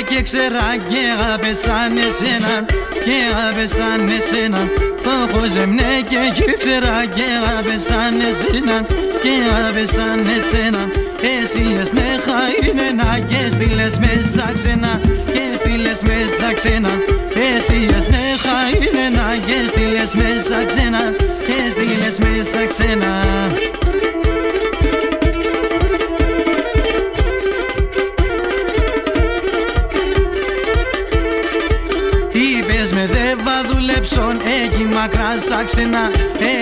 και ξέρα και αγάπεσαν εσέναν, και αγάπεσαν εσέναν. Φτωχός εμνέκε και ξέρα και αγάπεσαν εσέναν, και αγάπεσαν εσέναν. Εσύ εσνέχα είναι να και στείλες μέσα ξένα, και στείλες μέσα ξένα. Εσύ εσνέχα είναι να και στείλες μέσα ξένα, και στείλες μέσα ξένα. Με δε βα δουλέψον, εκεί μακρά σα ξένα,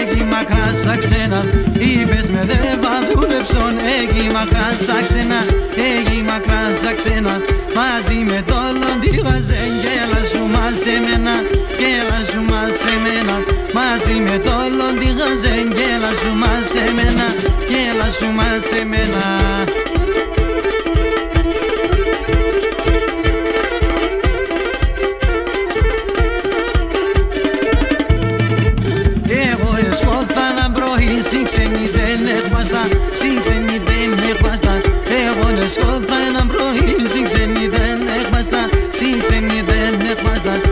εκεί μακρά σα ξένα. Είπες με δε βα δουλέψον, εκεί μακρά σα ξένα, εκεί μακρά σα ξένα. Μαζί με το λόντι γαζέν και έλα σου μας εμένα, και έλα σου μας εμένα. Μαζί με το λόντι γαζέν και έλα σου μας εμένα, και έλα σου μας εμένα. Ξένοι δεν έχμαστα, ξένοι δεν έχμαστα. Εγώ νεσκόθα έναν πρωί, ξένοι δεν έχμαστα, ξένοι δεν έχμαστα.